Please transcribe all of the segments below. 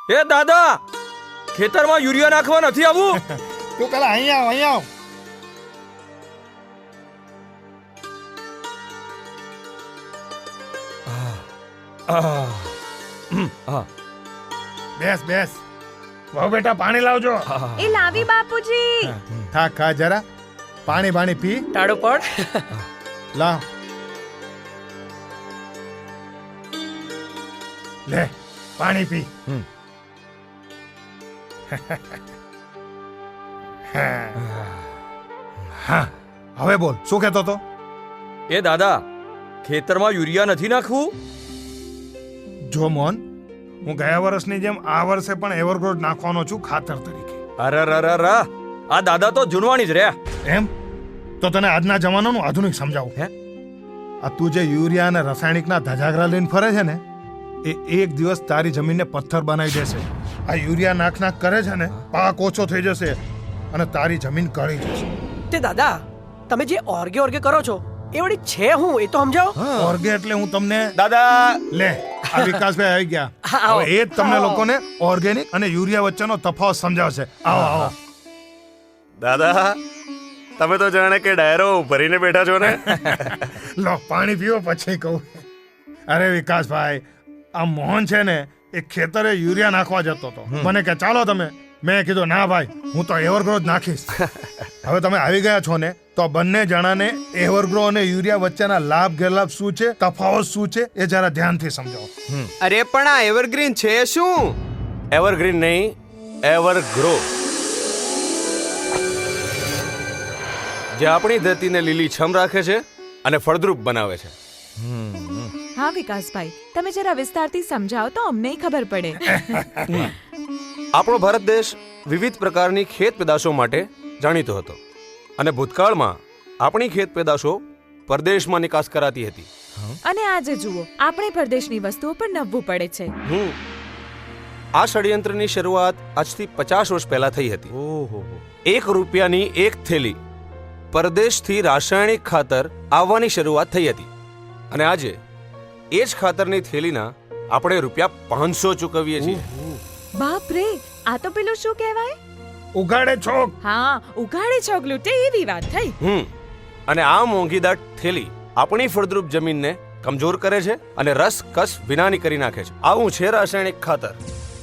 એ દાદા, ખેતરમાં યુરિયા નાખવા નથી આવું. તું પેલા અહીંયા આવ. બેસ. વાહ બેટા, પાણી લાવજો. એ લાવી બાપુજી. ખા જરા. પાણી પી. ટાળો પડ. લાવ. લે પાણી પી. હા, હવે બોલ, શું કહેતો તો? એ દાદા, ખેતરમાં યુરિયા નથી નાખવું? જો મોહન, હું ગયા વર્ષની જેમ આ વર્ષે પણ એવરગ્રોથ નાખવાનો છું ખાતર તરીકે. અરે આ દાદા તો જૂનવાણી જ રહ્યા. એમ તો તને આજના જમાનાનું આધુનિક સમજાવું. હે? આ તું જે યુરિયા અને રાસાયણિકના ધજાગરા લઈને ફરે છે ને, એ એક દિવસ તારી જમીનને પથ્થર બનાવી દેશે. આ યુરિયા નાખ કરે છે ને, પાક ઓછો થઈ જશે અને તારી જમીન કળી જશે. તે દાદા, તમે જે ઓર્ગે કરો છો એ વળી છે હું એ તો સમજાવો. ઓર્ગે એટલે હું તમને દાદા, લે આ વિકાસભાઈ આવી ગયા. આવો. હવે એ જ તમને લોકોને ઓર્ગેનિક અને યુરિયા વચ્ચેનો તફાવત સમજાવશે. આવો. દાદા, તમે તો જાણે કે ડાયરો ભરીને બેઠા છો ને. લો પાણી પીવો પછી કહું. અરે વિકાસભાઈ, આ મોહન છે ને, એ ખેતરે યુરિયા નાખવા જતો હતો. મને કે ચાલો તમે. મેં કીધું ના ભાઈ, હું તો એવરગ્રો જ નાખીશ. હવે તમે આવી ગયા છો ને, તો બંને જણાને એવરગ્રો અને યુરિયા વચ્ચેના લાભ ગેરલાભ શું છે, તફાવત શું છે, એ જરા ધ્યાનથી સમજાવો. અરે પણ આ એવરગ્રીન છે શું? એવરગ્રીન નહીં, એવરગ્રો. જે આપણી ધરતીને લીલી છમ રાખે છે અને ફળદ્રુપ બનાવે છે. હા વિકાસભાઈ, તમે જરા વિસ્તારથી સમજાવો તો અમને ખબર પડે. આપણો ભારત દેશ વિવિધ પ્રકારની ખેત પેદાશો માટે જાણીતો હતો અને ભૂતકાળમાં આપણી ખેત પેદાશો પરદેશમાં નિકાસ કરાતી હતી. અને આજે જુઓ, આપણે પરદેશની વસ્તુઓ પર નભવું પડે છે. આ ષડયંત્રની શરૂઆત આજથી 50 વર્ષ પહેલા થઈ હતી. ઓહો, ₹1 એક થેલી પરદેશથી રાસાયણિક ખાતર આવવાની શરૂઆત થઈ હતી અને આજે એ જ ખાતરની થેલીના આપણે ₹500 ચૂકવીએ છીએ. બાપ રે, આ તો પેલું શું કહેવાય? ઉગાડે છોક. હા, ઉગાડે છોકલું તે એવી વાત થઈ. અને આ મોંઘીદાટ થેલી આપણી ફળદ્રુપ જમીનને કમજોર કરે છે અને રસ કસ વિનાની કરી નાખે છે. આવું છે રાસાયણિક ખાતર.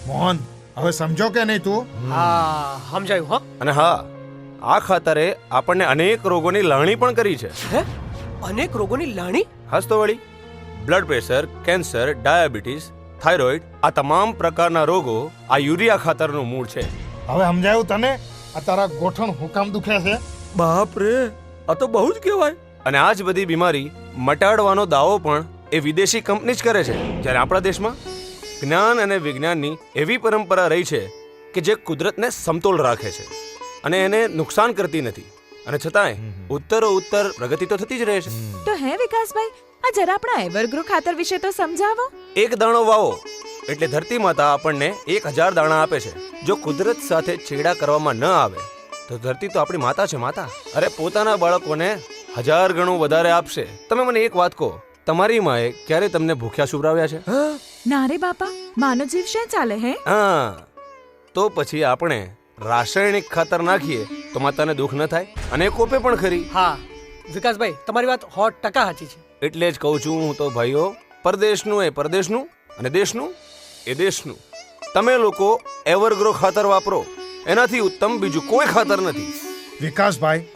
મોહન, હવે સમજો કે નહીં તું? હા, સમજાયું. હો. અને હા, આ ખાતરે આપણને અનેક રોગોની લાણી પણ કરી છે. હે? અનેક રોગોની લાણી? હસતો વળી, blood pressure, cancer, diabetes, thyroid, આ તમામ પ્રકારના રોગો આ યુરિયા ખાતરનું મૂળ છે. હવે સમજાયું તને? આ તારા ગોઠણ હુકામ દુખે છે? બાપ રે, આ તો બહુ જ કહેવાય. અને આ જ બધી બીમારી મટાડવાનો દાવો પણ એ વિદેશી કંપની જ કરે છે, જ્યારે આપણા દેશમાં જ્ઞાન અને વિજ્ઞાનની એવી પરંપરા રહી છે કે જે કુદરતને સમતોલ રાખે છે અને એને નુકસાન કરતી નથી. અને છતાંય ઉત્તર પ્રગતિ તો થતી જ રહે છે. તો હે વિકાસભાઈ, આ જરા આપણા એવરગ્રો ખાતર વિશે તો સમજાવો. એક દાણો વાવો એટલે ધરતી માતા આપણને 1000 દાણા આપે છે. જો કુદરત સાથે છેડા કરવામાં ન આવે તો ધરતી તો આપણી માતા છે, માતા. અરે પોતાના બાળકોને 1000 ગણું વધારે આપશે. તમે મને એક વાત કહો, તમારી માએ ક્યારે તમને ભૂખ્યા સુવરાવ્યા છે? ના રે બાપા, માનો જીવ શું ચાલે હે? હા, તો પછી આપણે રાસાયણિક ખાતર નાખીએ તો માતાને દુઃખ ન થાય અને એ કોપે પણ ખરી. હા વિકાસભાઈ, તમારી વાત 100% સાચી છે. એટલે જ કહું છું હું તો ભાઈઓ, પરદેશનું એ પરદેશનું અને દેશનું એ દેશનું. તમે લોકો એવરગ્રો ખાતર વાપરો, એનાથી ઉત્તમ બીજું કોઈ ખાતર નથી. વિકાસભાઈ,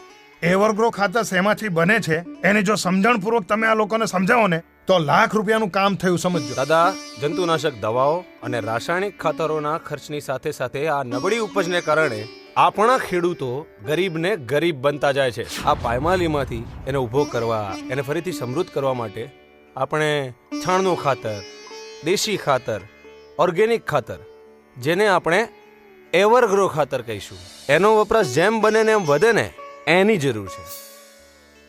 એવરગ્રો ખાતર શેમાંથી બને છે એની જો સમજણપૂર્વક તમે આ લોકોને સમજાવો ને, તો ₹1,00,000 કામ થયું, સમજો. દાદા, જંતુનાશક દવાઓ અને રાસાયણિક ખાતરોના ખર્ચની સાથે સાથે આ નબળી ઉપજને કારણે આપણા ખેડૂતો ગરીબને ગરીબ બનતા જાય છે. આ પાયમાલીમાંથી એને ઊભો કરવા, એને ફરીથી સમૃદ્ધ કરવા માટે આપણે છાણનું ખાતર, દેશી ખાતર, ઓર્ગેનિક ખાતર, જેને આપણે એવરગ્રો ખાતર કહીશું, એનો વપરાશ જેમ બને ને એમ વધે ને એની જરૂર છે.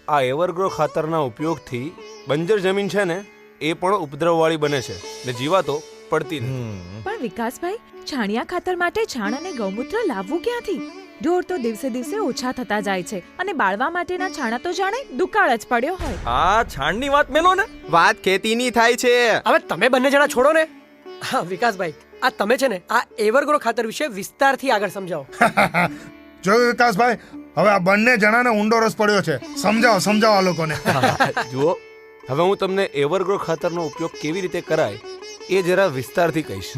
આ એવરગ્રો ખાતરના ઉપયોગથી બંજર જમીન છે ને એ પણ ઉપદ્રવવાળી બને છે ને જીવાતો પડતી નથી. પણ વિકાસભાઈ, છાણિયા ખાતર માટે છાણ અને ગૌમૂત્ર લાવવું ક્યાંથી? ઢોર તો દિવસે દિવસે ઓછા થતા જાય છે અને બાળવા માટેના છાણા તો જાણે દુકાળ જ પડ્યો હોય. આ છાણની વાત મેલો ને. વાત ખેતીની થાય છે. હવે તમે બંને જણા છોડો ને. હા વિકાસભાઈ, આ તમે છે ને આ એવરગ્રો ખાતર વિશે વિસ્તારથી આગળ સમજાવો. જોયું વિકાસભાઈ, હવે આ બંને જણાને ઊંડો રસ પડ્યો છે. સમજાવો આ લોકોને. જુઓ, હવે હું તમને એવરગ્રો ખાતરનો ઉપયોગ કેવી રીતે કરાય એ જરા વિસ્તારથી કહીશ.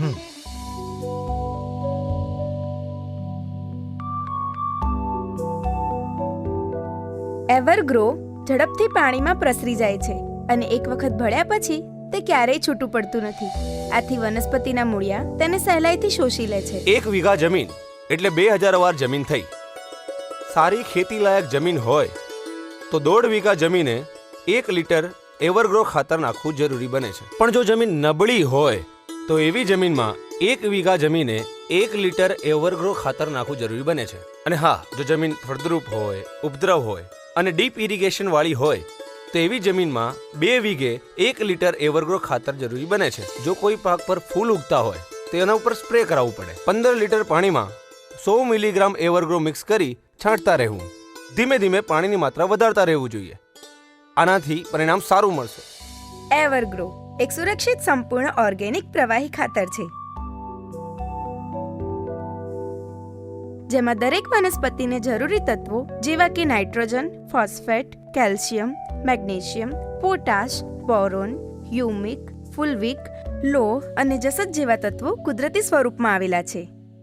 એવરગ્રો ઝડપથી પાણીમાં પ્રસરી જાય છે અને એક વખત ભળ્યા પછી તે ક્યારેય છૂટું પડતું નથી. આથી વનસ્પતિના મૂળિયા તેને સહેલાઈથી શોષી લે છે. 1 વીઘા જમીન એટલે 2000 વાર જમીન થઈ. સારી ખેતીલાયક જમીન હોય તો 1.5 વીઘા જમીને 1 લીટર એવરગ્રો ખાતર નાખવું જરૂરી બને છે. પણ જો જમીન નબળી હોય તો એવી જમીનમાં 1 વીઘા જમીને 1 લીટર એવરગ્રો ખાતર નાખવું જરૂરી બને છે. અને હા, જો જમીન ફળદ્રુપ હોય, ઉપદ્રવ હોય અને ડીપ ઇરિગેશન વાળી હોય તો એવી જમીનમાં 2 વીઘે 1 લીટર એવરગ્રો ખાતર જરૂરી બને છે. જો કોઈ પાક પર ફૂલ ઉગતા હોય તો એના ઉપર સ્પ્રે કરાવવું પડે. 15 લીટર પાણીમાં 100 મિલીગ્રામ એવરગ્રો મિક્સ કરી છાંટતા રહેવું. ધીમે ધીમે પાણીની માત્રા વધારતા રહેવું જોઈએ. આનાથી પરિણામ સારું મળશે. એવરગ્રો એક સુરક્ષિત સંપૂર્ણ ઓર્ગેનિક પ્રવાહી ખાતર છે જેમાં દરેક વનસ્પતિને જરૂરી તત્વો જેવા કે nitrogen, phosphate, calcium, magnesium, potash, boron, humic, ફુલવિક, લોહ અને જસત જેવા તત્વો કુદરતી સ્વરૂપમાં આવેલા છે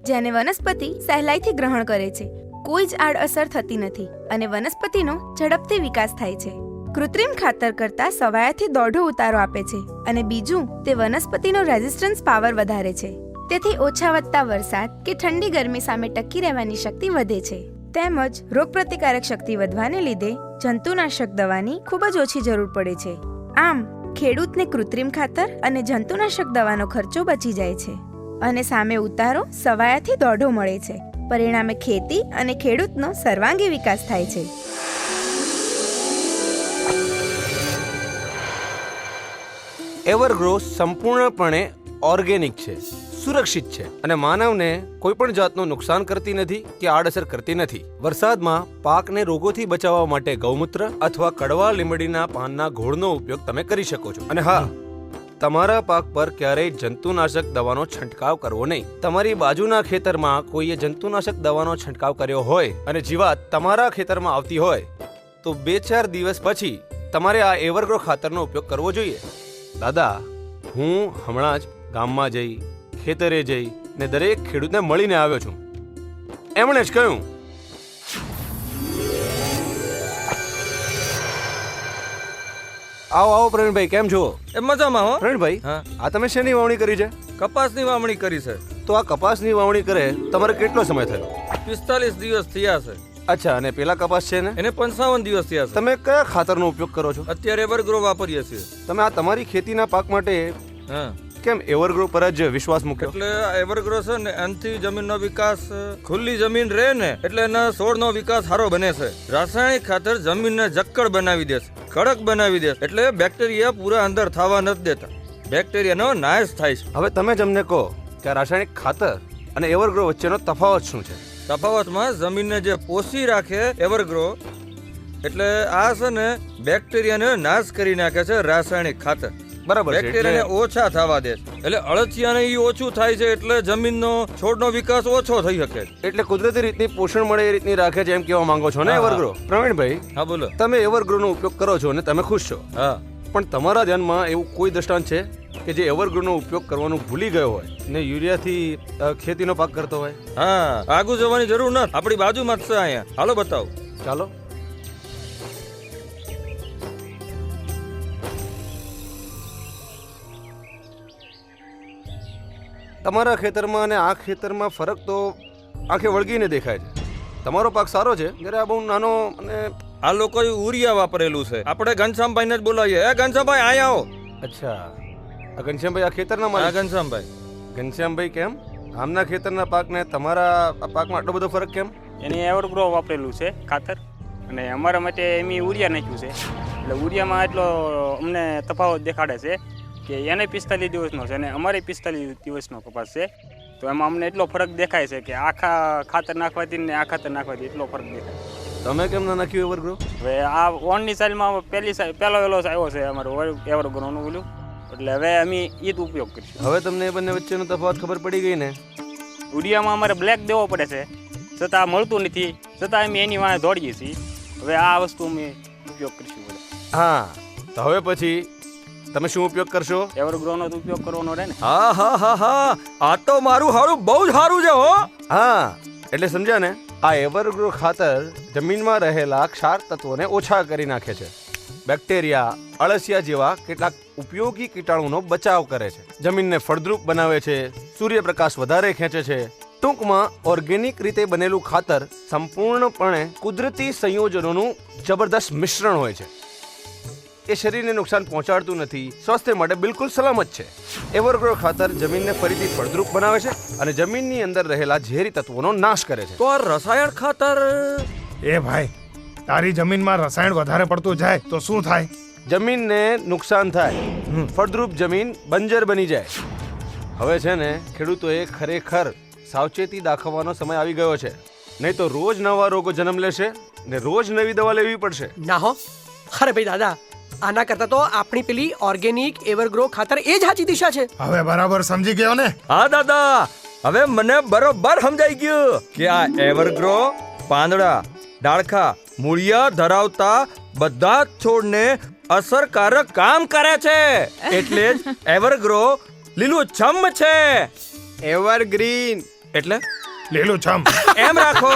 જેને વનસ્પતિ સહેલાઈથી ગ્રહણ કરે છે. કોઈ જ આડઅસર થતી નથી અને વનસ્પતિનો ઝડપથી વિકાસ થાય છે. કૃત્રિમ ખાતર કરતાં સવાયાથી દોઢો ઉતારો આપે છે અને બીજું તે વનસ્પતિનો રેઝિસ્ટન્સ પાવર વધારે છે. તેથી ઓછા વધતા વરસાદ કે ઠંડી ગરમી સામે ટકી રહેવાની શક્તિ વધે છે. તેમજ રોગપ્રતિકારક શક્તિ વધવાને લીધે જંતુનાશક દવાની ખૂબ જ ઓછી જરૂર પડે છે. આમ ખેડૂતને કૃત્રિમ ખાતર અને જંતુનાશક દવાનો ખર્ચો બચી જાય છે અને સામે ઉતારો સવાયાથી દોઢો મળે છે. પરિણામે ખેતી અને ખેડૂતનો સર્વાંગી વિકાસ થાય છે. એવરગ્રો સંપૂર્ણપણે ઓર્ગેનિક છે, સુરક્ષિત છે અને માનવને કોઈ પણ જાતનું નુકસાન કરતી નથી કે આડઅસર કરતી નથી. વરસાદમાં પાકને રોગોથી બચાવવા માટે ગૌમૂત્ર અથવા કડવા લીમડીના પાનના ઘોળનો ઉપયોગ તમે કરી શકો છો. અને હા, તમારા પાક પર ક્યારેય જંતુનાશક દવાનો છંટકાવ કરવો નહીં. તમારી બાજુના ખેતરમાં કોઈએ જંતુનાશક દવાનો છંટકાવ કર્યો હોય અને જીવાત તમારા ખેતરમાં આવતી હોય તો 2-4 દિવસ પછી તમારે આ એવરગ્રો ખાતરનો ઉપયોગ કરવો જોઈએ. દાદા, હું હમણાં જ ગામમાં જઈ, ખેતરે જઈ ને દરેક ખેડૂતને મળીને આવ્યો છું. એમણે જ કહ્યું, આવો પ્રવીણભાઈ, કેમ છો? એ મજામાં હો. પ્રવીણભાઈ, હા, આ તમે શેની વાવણી કરી છે? કપાસની વાવણી કરી છે. તો આ કપાસની વાવણી કરે તમારે કેટલો સમય થયો? 45 દિવસ થયા છે. અચ્છા, અને પેલા કપાસ છે ને એને 55 દિવસ થયા છે. તમે કયા ખાતરનો ઉપયોગ કરો છો? અત્યારે એવરગ્રો વાપરીએ છીએ. તમે આ તમારી ખેતીના પાક માટે હા, કેમ એવરગ્રો પર જ વિશ્વાસ મૂક્યો? એટલે આ એવરગ્રો છે ને એનાથી જમીનનો વિકાસ, ખુલ્લી જમીન રહે ને એટલે એના છોડનો વિકાસ સારો બને છે. રાસાયણિક ખાતર જમીનને જક્કડ બનાવી દે છે, કડક બનાવી દે છે, એટલે બેક્ટેરિયા પૂરા અંદર થવા નથી દેતા. બેક્ટેરિયાનો નાશ થાય છે. હવે તમે જ અમને કહો કે આ રાસાયણિક ખાતર અને એવરગ્રો વચ્ચેનો તફાવત શું છે? તફાવતમાં જમીનને જે પોષી રાખે એવરગ્રો, એટલે આ છે ને બેક્ટેરિયાને નાશ કરી નાખે છે રાસાયણિક ખાતર. બરાબર છે. બેક્ટેરિયાને ઓછા થવા દે છે. એટલે અળસિયાને ઈ ઓછું થાય છે એટલે જમીનનો છોડનો વિકાસ ઓછો થઈ શકે. એટલે કુદરતી રીતની પોષણ મળે એ રીતની રાખે છે એમ કહેવા માંગો છો ને હા, એવરગ્રો? પ્રવીણભાઈ, હા બોલો. તમે એવરગ્રોનો ઉપયોગ કરો છો અને તમે ખુશ છો, હા, પણ તમારા ધ્યાનમાં એવું કોઈ દ્રષ્ટાંત છે કે જે એવરગ્રોનો ઉપયોગ કરવાનું ભૂલી ગયો હોય ને યુરિયાથી ખેતીનો પાક કરતો હોય? હા, આગુ જવાની જરૂર નથી, આપણી બાજુમાં જ છે અહીંયા. હાલો બતાવો. ચાલો. તમારા ખેતરમાં અને આ ખેતરમાં ફરક તો આંખે વળગીને દેખાય છે. તમારો પાક સારો છે જ્યારે આ બહુ નાનો. અને આ લોકોએ યુરિયા વાપરેલું છે. આપણે ઘનશ્યામભાઈને જ બોલાવીએ. એ ઘનશ્યામભાઈ અહીંયા આવો. અચ્છા, આ ઘનશ્યામભાઈ આ ખેતરના હા, માલિક? ઘનશ્યામભાઈ. ઘનશ્યામભાઈ, કેમ આમના ખેતરના પાકને તમારા આ પાકમાં આટલો બધો ફરક કેમ? એને એવરગ્રો વાપરેલું છે ખાતર, અને અમારા માટે એમ યુરિયા નાખ્યું છે. એટલે યુરિયામાં એટલો અમને તફાવત દેખાડે છે કે એને 45 દિવસનો છે અને અમારે 45 દિવસનો કપાસ છે. તો એમાં અમને એટલો ફરક દેખાય છે કે આખા ખાતર નાખવાથી ને આ ખાતર નાખવાથી એટલો ફરક દેખાય. તમે કેમ ના નાખ્યું એવરગ્રો? હવે આ ઓનની સાઈલમાં પહેલો વેલો આવ્યો છે અમારો એવરગ્રોનું બોલ્યું. એટલે હવે અમે એ જ ઉપયોગ કરીશું. હવે તમને એ બંને વચ્ચેનો તફાવત ખબર પડી ગઈ ને? યુરિયામાં અમારે બ્લેક દેવો પડે છે, છતાં મળતું નથી, છતાં અમે એની વાંહે દોડીએ છીએ. હવે આ વસ્તુ અમે ઉપયોગ કરીશું બધા. હા, તો હવે પછી તમે શું ઉપયોગ કરશો? એવરગ્રોનો જ ઉપયોગ કરવાનો રહે ને. હા હા હા હા, આ તો મારું હારું બહુ જ સારું છે હો. હા, એટલે સમજ્યા ને? આ એવરગ્રો ખાતર જમીનમાં રહેલા ક્ષાર તત્વોને ઓછા કરી નાખે છે. બેક્ટેરિયા, અળસિયા જેવા કેટલાક ઉપયોગી કીટાણુનો બચાવ કરે છે, જમીનને ફળદ્રુપ બનાવે છે, સૂર્યપ્રકાશ વધારે ખેંચે છે. ટૂંકમાં ઓર્ગેનિક રીતે બનેલું ખાતર સંપૂર્ણપણે કુદરતી સંયોજનોનું જબરદસ્ત મિશ્રણ હોય છે. એ શરીરને નુકસાન પહોંચાડતું નથી, સ્વાસ્થ્ય માટે બિલકુલ સલામત છે. એવરગ્રો ખાતર જમીનને ફરીથી ફળદ્રુપ બનાવે છે અને જમીનની અંદર રહેલા ઝેરી તત્વોનો નાશ કરે છે. તો આ રસાયણ ખાતર એ ભાઈ, તારી જમીનમાં રસાયણ વધારે પડતું જાય તો શું થાય? જમીનને નુકસાન થાય, ફળદ્રુપ જમીન બંજર બની જાય. હવે છે ને, ખેડૂતોએ ખરેખર સાવચેતી દાખવવાનો સમય આવી ગયો છે, નહીં તો રોજ નવા રોગો જન્મ લેશે ને રોજ નવી દવા લેવી પડશે. ના હો, અરે ભાઈ દાદા, આના કરતા તો આપણી પેલી ઓર્ગેનિક એવરગ્રો ખાતર એ જ સાચી દિશા છે. હવે બરાબર સમજી ગયો ને? હા દાદા, હવે મને બરોબર સમજાઈ ગયું કે આ એવરગ્રો પાંદડા, ડાળખા, મૂળિયા ધરાવતા બધા જ છોડને અસરકારક કામ કરે છે. એટલે જ એવરગ્રો લીલુંછમ છે. એવરગ્રીન એટલે લીલુંછમ. એમ રાખો.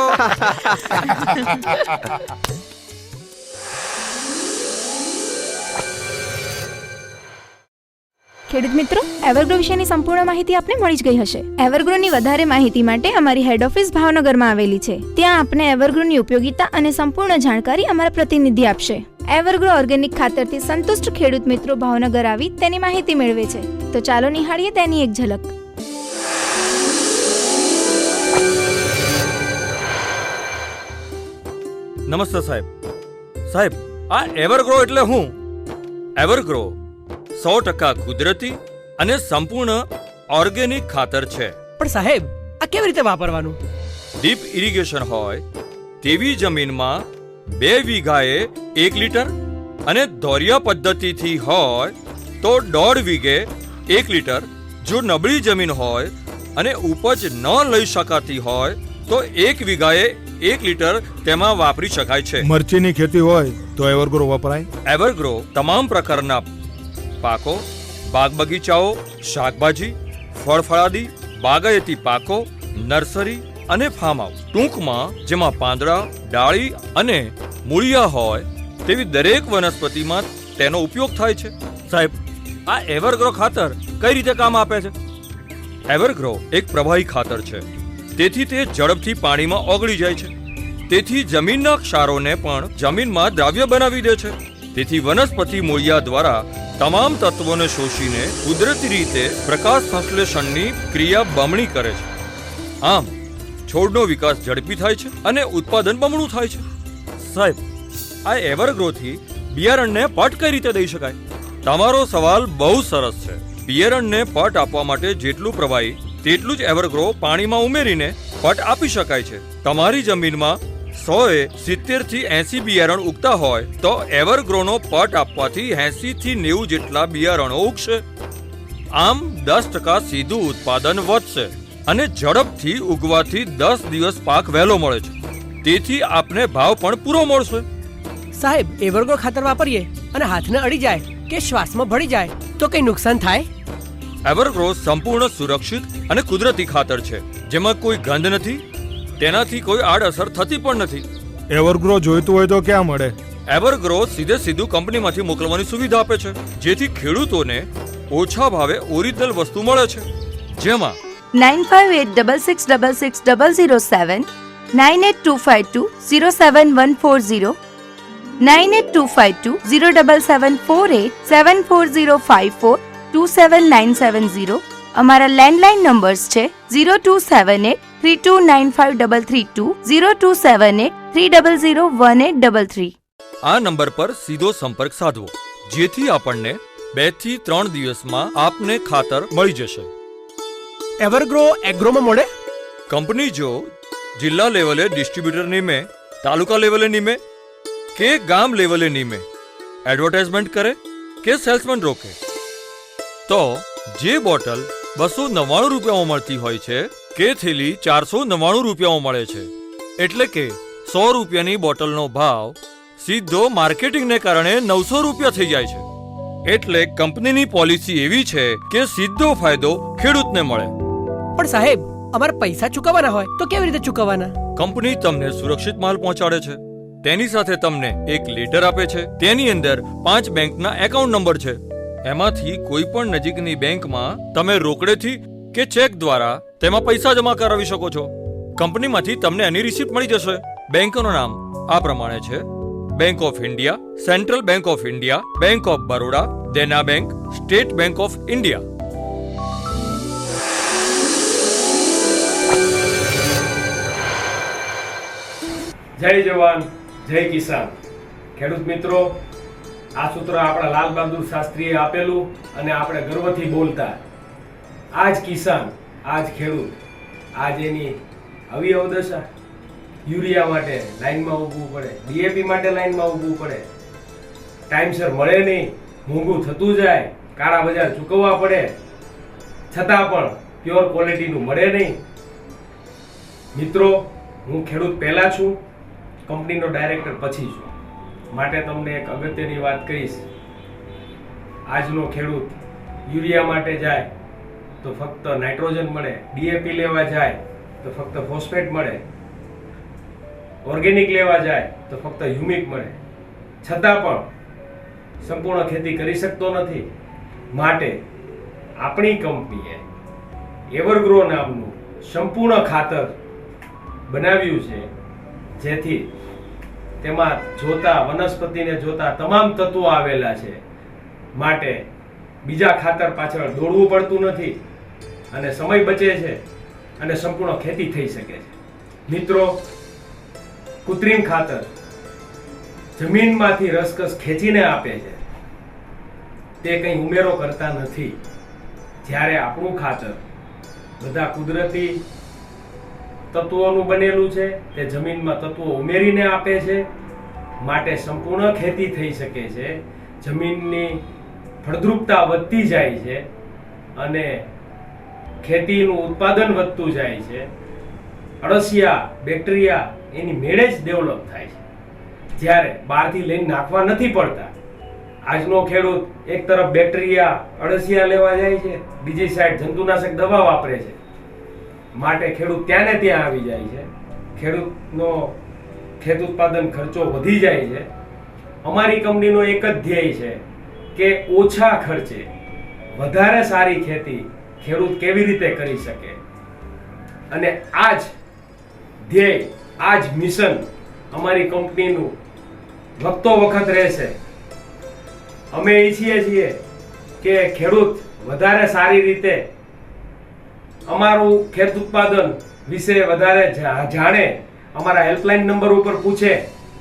ખેડૂત મિત્રો, એવરગ્રો વિશેની સંપૂર્ણ માહિતી આપને મળી જ ગઈ હશે. એવરગ્રોની વધારે માહિતી માટે અમારી હેડ ઓફિસ ભાવનગરમાં આવેલી છે. ત્યાં આપને એવરગ્રોની ઉપયોગિતા અને સંપૂર્ણ જાણકારી અમારા પ્રતિનિધિ આપશે. એવરગ્રો ઓર્ગેનિક ખાતરથી સંતુષ્ટ ખેડૂત મિત્રો ભાવનગર આવી તેની માહિતી મેળવે છે. તો ચાલો નિહાળીએ તેની એક ઝલક. નમસ્તે સાહેબ. સાહેબ, આ એવરગ્રો એટલે હું? એવરગ્રો 100% કુદરતી અને સંપૂર્ણ ઓર્ગેનિક ખાતર છે. પણ સાહેબ, આ કેવી રીતે વાપરવાનું? ડીપ ઇરિગેશન હોય તેવી જમીનમાં 2 વીઘાએ 1 લીટર અને ધોરિયા પદ્ધતિથી હોય તો 1.5 વીઘે 1 લીટર. જો નબળી જમીન હોય અને ઉપજ ન લઈ શકાતી હોય તો 1 વીઘાએ 1 લીટર તેમાં વાપરી શકાય છે. મરચીની ખેતી હોય તો એવરગ્રો વપરાય? એવરગ્રો તમામ પ્રકારના પાકો, બાગ બગીચાઓ, શાકભાજી, ફળફળાદી, બાગાયતી પાકો, નર્સરી અને ફાર્મ હાઉસ, ટૂંકમાં જેમાં પાંદડા, ડાળી અને મૂળિયા હોય તેવી દરેક વનસ્પતિમાં તેનો ઉપયોગ થાય છે. સાહેબ, આ એવરગ્રો ખાતર કઈ રીતે કામ આપે છે? એવરગ્રો એક પ્રવાહી ખાતર છે, તેથી તે ઝડપથી પાણીમાં ઓગળી જાય છે. તેથી જમીનના ક્ષારોને પણ જમીનમાં દ્રાવ્ય બનાવી દે છે. તેથી વનસ્પતિ મૂળિયા દ્વારા તમામ તત્વોને શોષીને કુદરતી રીતે પ્રકાશ સંશ્લેષણની ક્રિયા બમણી કરે છે. આમ છોડનો વિકાસ ઝડપી થાય છે અને ઉત્પાદન બમણું થાય છે. સાહેબ, આ એવરગ્રોથી બિયારણને પટ કઈ રીતે દઈ શકાય? તમારો સવાલ બહુ સરસ છે. બિયારણને પટ આપવા માટે જેટલું પ્રવાહી તેટલું જ એવરગ્રો પાણીમાં ઉમેરીને પટ આપી શકાય છે. તમારી જમીનમાં 170 થી 80 બિયારણ ઉગતા હોય તો એવરગ્રોનો પટ આપવાથી 80 થી 90 જેટલા બિયારણો ઉગશે. આમ 10% સીધું ઉત્પાદન વધશે અને ઝડપથી ઉગવાથી 10 દિવસ પાક વહેલો મળે છે. તેથી આપને ભાવ પણ પૂરો મળશે. સાહેબ, એવરગ્રો ખાતર વાપરીએ અને હાથને અડી જાય કે શ્વાસમાં ભળી જાય તો કઈ નુકસાન થાય? એવરગ્રો સંપૂર્ણ સુરક્ષિત અને કુદરતી ખાતર છે, જેમાં કોઈ ગંધ નથી, તેનાથી કોઈ આડઅસર થતી પણ નથી. એવરગ્રો જોઈતું હોય તો ક્યાં મળે? એવરગ્રો સીધું કંપનીમાંથી મોકલવાની સુવિધા આપે છે, જેથી ખેડૂતોને ઓછા ભાવે ઓરિજિનલ વસ્તુ મળે છે. જેમાં 9586660007, 9825207140, 9825207748, 7405427970. અમારા લેન્ડલાઇન નંબર્સ છે 027832953332, 0278300183. આ નંબર પર સીધો સંપર્ક સાધવો, જેથી આપણને 2 થી 3 દિવસમાં આપને ખાતર મળી જશે. એવરગ્રો એગ્રોમાં મળે? કંપની જો જિલ્લા લેવલે ડિસ્ટ્રીબ્યુટર નીમે, તાલુકા લેવલે નીમે કે ગામ લેવલે નીમે, એડવર્ટાઇઝમેન્ટ કરે કે સેલ્સમેન રોકે, તો જે બોટલ 299 રૂપિયામાં મળતી હોય છે કે થેલી 499 રૂપિયામાં મળે છે, એટલે કે 100 રૂપિયાની બોટલનો ભાવ સીધો માર્કેટિંગને કારણે 900 રૂપિયા થઈ જાય છે. એટલે કંપનીની પોલિસી એવી છે કે સીધો ફાયદો ખેડૂતને મળે. પણ સાહેબ, અમારે પૈસા ચૂકવવાના હોય તો કેવી રીતે ચૂકવવાના? કંપની તમને સુરક્ષિત માલ પહોંચાડે છે. તેની સાથે તમને એક લેટર આપે છે. તેની અંદર 5 બેંકના એકાઉન્ટ નંબર છે. એમાંથી કોઈ પણ નજીકની બેંકમાં તમે રોકડેથી કે ચેક દ્વારા તેમાં પૈસા જમા કરાવી શકો છો. કંપનીમાંથી તમને એની રિસિપ્ટ મળી જશે. બેંકનું નામ આ પ્રમાણે છે: bank of India, central bank of India, bank of Baroda, Dena bank, state bank of India. જય જવાન, જય કિસાન. ખેડૂત મિત્રો, આ સૂત્ર આપણા લાલ બહાદુર શાસ્ત્રીએ આપેલું અને આપણે ગર્વથી બોલતા. આજ કિસાન, આજ ખેડૂત, આજ એની આવી અવદશા. યુરિયા માટે લાઈનમાં ઊભવું પડે, ડીએપી માટે લાઈનમાં ઊભવું પડે, ટાઈમસર મળે નહીં, મોંઘું થતું જાય, કાળા બજાર ચૂકવવા પડે, છતાં પણ પ્યોર ક્વોલિટીનું મળે નહીં. મિત્રો, હું ખેડૂત પહેલા છું, કંપનીનો ડાયરેક્ટર પછી છું, માટે તમને એક અગત્યની વાત કહીશ. આજનો ખેડૂત યુરિયા માટે જાય તો ફક્ત નાઇટ્રોજન મળે, ડીએપી લેવા જાય તો ફક્ત ફોસ્ફેટ મળે, ઓર્ગેનિક લેવા જાય તો ફક્ત હ્યુમિક મળે, છતાં પણ સંપૂર્ણ ખેતી કરી શકતો નથી. માટે આપણી કંપનીએ એવરગ્રો નામનું સંપૂર્ણ ખાતર બનાવ્યું છે, જેથી તેમાં જોતા વનસ્પતિને જોતા તમામ તત્વો આવેલા છે. માટે બીજા ખાતર પાછળ દોડવું પડતું નથી અને સમય બચે છે અને સંપૂર્ણ ખેતી થઈ શકે છે. મિત્રો, કૃત્રિમ ખાતર જમીનમાંથી રસકસ ખેંચીને આપે છે, તે કંઈ ઉમેરો કરતા નથી. જ્યારે આપણું ખાતર બધા કુદરતી તત્વોનું બનેલું છે, તે જમીનમાં તત્વો ઉમેરીને આપે છે. માટે સંપૂર્ણ ખેતી થઈ શકે છે, જમીનની ફળદ્રુપતા વધતી જાય છે અને ખેતીનું ઉત્પાદન વધતું જાય છે. અળસિયા, બેક્ટેરિયા એની મેળે જ ડેવલપ થાય છે, જ્યારે બહારથી લઈને નાખવા નથી પડતા. આજનો ખેડૂત એક તરફ બેક્ટેરિયા, અળસિયા લેવા જાય છે, બીજી સાઈડ જંતુનાશક દવા વાપરે છે. માટે ખેડૂત ત્યાં ને ત્યાં આવી જાય છે, ખેડૂતનો ખેત ઉત્પાદન ખર્ચો વધી જાય છે. અમારી કંપનીનો એક જ ધ્યેય છે કે ઓછા ખર્ચે વધારે સારી ખેતી ખેડૂત કેવી રીતે કરી શકે. અને આ જ ધ્યેય, આ જ મિશન અમારી કંપનીનું વખતો વખત રહેશે. અમે ઈચ્છીએ છીએ કે ખેડૂત વધારે સારી રીતે અમારું ખેત ઉત્પાદન વિશે વધારે જાણે, અમારા હેલ્પલાઇન નંબર ઉપર પૂછે,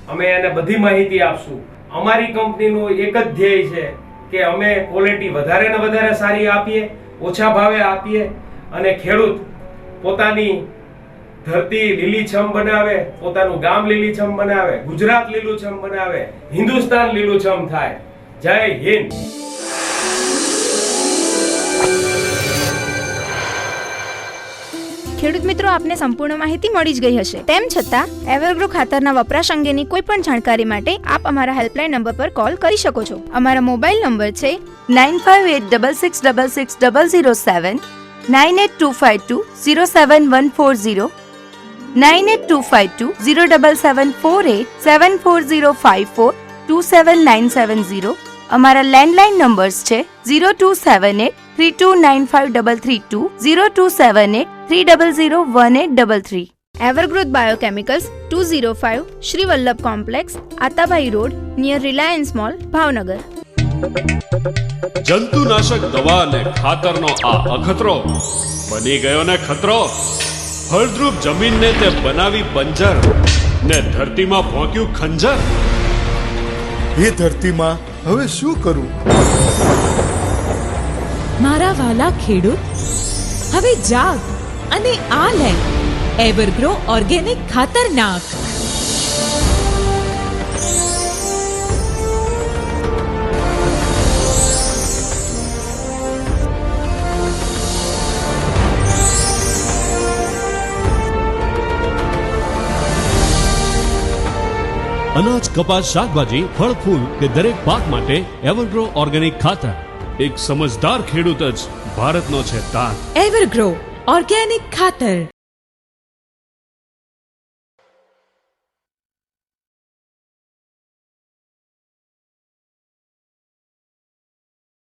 અમે એને બધી માહિતી આપશું. અમારી કંપનીનું એક જ ધ્યેય છે કે અમે ક્વોલિટી વધારે ને વધારે સારી આપીએ, ઓછા ભાવે આપીએ અને ખેડૂત પોતાની ધરતી લીલીછમ બનાવે, પોતાનું ગામ લીલીછમ બનાવે, ગુજરાત લીલુંછમ બનાવે, હિન્દુસ્તાન લીલુંછમ થાય. જય હિન્દ. ખેડૂત મિત્રો, આપને સંપૂર્ણ માહિતી મળી જ ગઈ હશે. તેમ છતાં એવરગ્રો ખાતરના વપરાશ અંગેની કોઈ પણ જાણકારી માટે આપ અમારા હેલ્પલાઇન નંબર પર કોલ કરી શકો છો. અમારા મોબાઈલ નંબર છે 9586660007, 9825207140, 9825207748, 74054, 27970. અમારા લેન્ડલાઇન નંબર્સ છે 027832953332, 0278300183. એવરગ્રોથ biochemicals 205 Shri Vallabh complex, Atabhai road, near Reliance mall, Bhavnagar. જંતુનાશક દવા અને ખાતરનો આ અખતરો બની ગયો ને ખતરો. ફળદ્રુપ જમીનને તે બનાવી બંજર ને ધરતીમાં ભોંક્યું ખંજર. એ ધરતીમાં હવે શું કરું? મારા વાલા ખેડૂત, હવે જાગ અને આ લે એવરગ્રો ઓર્ગેનિક ખાતર નાખ. અનાજ, કપાસ, શાકભાજી, ફળ, ફૂલ કે દરેક પાક માટે એવરગ્રો ઓર્ગેનિક ખાતર. એક સમજદાર ખેડૂત જ ભારતનો છે તાત. એવરગ્રો ઓર્ગેનિક ખાતર.